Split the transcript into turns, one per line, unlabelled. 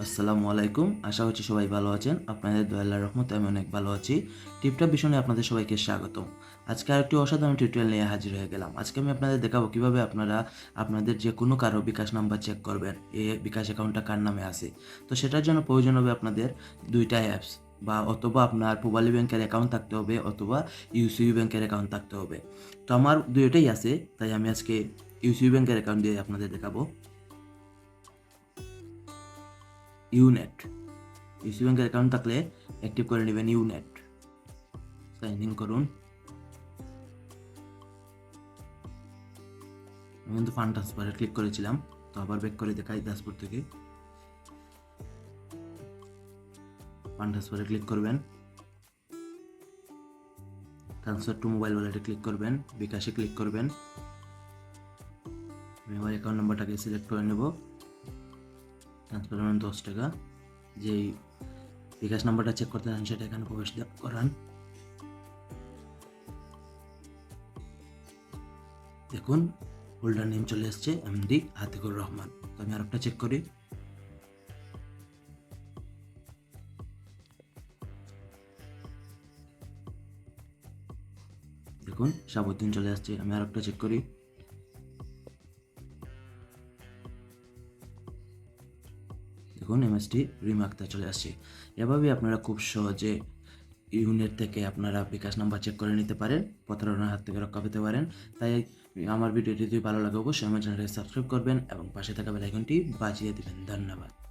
আসসালামু আলাইকুম। আশা করছি সবাই ভালো আছেন। আপনাদের দয়া আল্লাহর রহমতে আমি অনেক ভালো আছি। টিপটপ বিষয়ে আপনাদের সবাইকে স্বাগতম। আজকে আরেকটি অসাধারণ টিউটোরিয়াল নিয়ে হাজির হয়ে গেলাম। আজকে আমি আপনাদের দেখাবো কিভাবে আপনারা আপনাদের যে কোনো কারো বিকাশ নাম্বার চেক করবেন, এই বিকাশ অ্যাকাউন্টটা কার নামে আছে। তো সেটার জন্য প্রয়োজন হবে আপনাদের দুইটা অ্যাপস, বা অথবা আপনার পূবালী ব্যাংকের অ্যাকাউন্ট থাকতে হবে, অথবা ইউসিবি ব্যাংকের অ্যাকাউন্ট থাকতে হবে। তো আমার দুইটাই আছে, তাই আমি আজকে ইউসিবি ব্যাংকের অ্যাকাউন্ট দিয়ে আপনাদের দেখাবো। ইউনেট, ইউসি ব্যাংকের অ্যাকাউন্ট থাকলে অ্যাক্টিভ করে নেবেন ইউনেট। সাইন ইন করুন। আমি কিন্তু ফান্ড ট্রান্সফারে ক্লিক করেছিলাম, তো আবার ব্যাক করে দেখাই ড্যাশবোর্ড থেকে। ফান্ড ট্রান্সফারে ক্লিক করবেন, ট্রান্সফার টু মোবাইল ওয়ালেটে ক্লিক করবেন, বিকাশে ক্লিক করবেন। আমি আমার অ্যাকাউন্ট নাম্বারটাকে সিলেক্ট করে নেব। ট্রান্সফার করবেন 10 টাকা। যেই বিকাশ নাম্বারটা চেক করতে চান সেটা এখানে প্রবেশ করান। দেখুন হোল্ডার নেম চলে এসছে এমডি আতিকুর রহমান। তো আমি আরেকটা চেক করি। দেখুন শাহাবুদ্দিন চলে আসছে। আমি আরেকটা চেক করি। দেখুন এমএসটি রিমা আক্তার চলে আসছে। এভাবেই আপনারা খুব সহজে ইউনিট থেকে আপনারা বিকাশ নাম্বার চেক করে নিতে পারেন, প্রতারণার হাত থেকে রক্ষা পেতে পারেন। তাই আমার ভিডিওটি যদি ভালো লাগে অবশ্যই আমার চ্যানেলটি সাবস্ক্রাইব করবেন এবং পাশে থাকা বেল আইকনটি বাজিয়ে দিবেন। ধন্যবাদ।